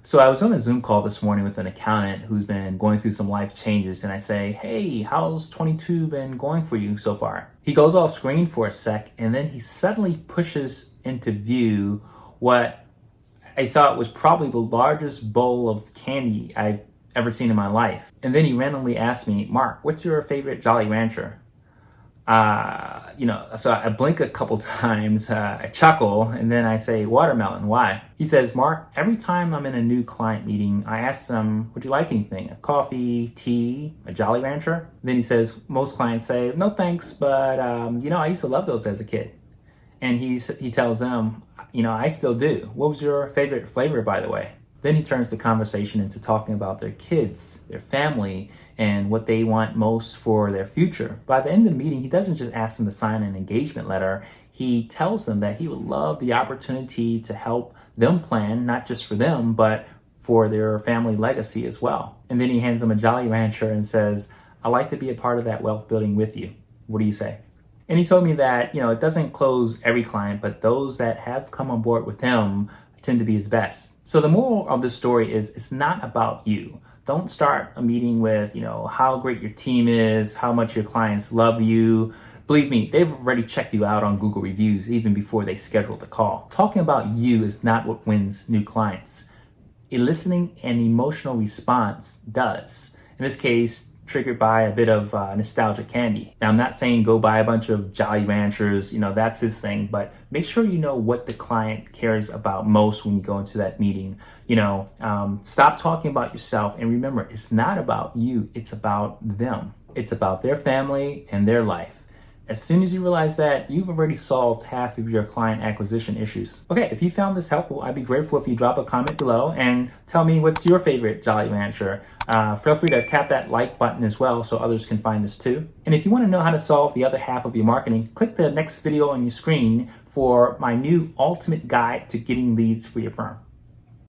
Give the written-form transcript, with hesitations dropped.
So I was on a Zoom call this morning with an accountant who's been going through some life changes, and I say, "Hey, how's 22 been going for you so far?" He goes off screen for a sec, and then he suddenly pushes into view what I thought was probably the largest bowl of candy I've ever seen in my life. And then he randomly asked me, "Mark, what's your favorite Jolly Rancher?" So I blink a couple times, I chuckle, and then I say, "Watermelon, why?" He says, "Mark, every time I'm in a new client meeting, I ask them, would you like anything? A coffee, tea, a Jolly Rancher?" Then he says, most clients say, "No thanks, but I used to love those as a kid." And he tells them, "I still do. What was your favorite flavor, by the way?" Then he turns the conversation into talking about their kids, their family, and what they want most for their future. By the end of the meeting, he doesn't just ask them to sign an engagement letter. He tells them that he would love the opportunity to help them plan, not just for them, but for their family legacy as well. And then he hands them a Jolly Rancher and says, "I'd like to be a part of that wealth building with you. What do you say?" And he told me that, it doesn't close every client, but those that have come on board with him tend to be his best. So the moral of this story is it's not about you. Don't start a meeting with, how great your team is, how much your clients love you. Believe me, they've already checked you out on Google reviews even before they schedule the call. Talking about you is not what wins new clients. Eliciting an emotional response does. In this case, triggered by a bit of nostalgic candy. Now, I'm not saying go buy a bunch of Jolly Ranchers, that's his thing, but make sure you know what the client cares about most when you go into that meeting. Stop talking about yourself, and remember, it's not about you, it's about them. It's about their family and their life. As soon as you realize that, you've already solved half of your client acquisition issues. Okay, if you found this helpful, I'd be grateful if you drop a comment below and tell me what's your favorite Jolly Rancher. Feel free to tap that like button as well so others can find this too. And if you want to know how to solve the other half of your marketing, click the next video on your screen for my new ultimate guide to getting leads for your firm.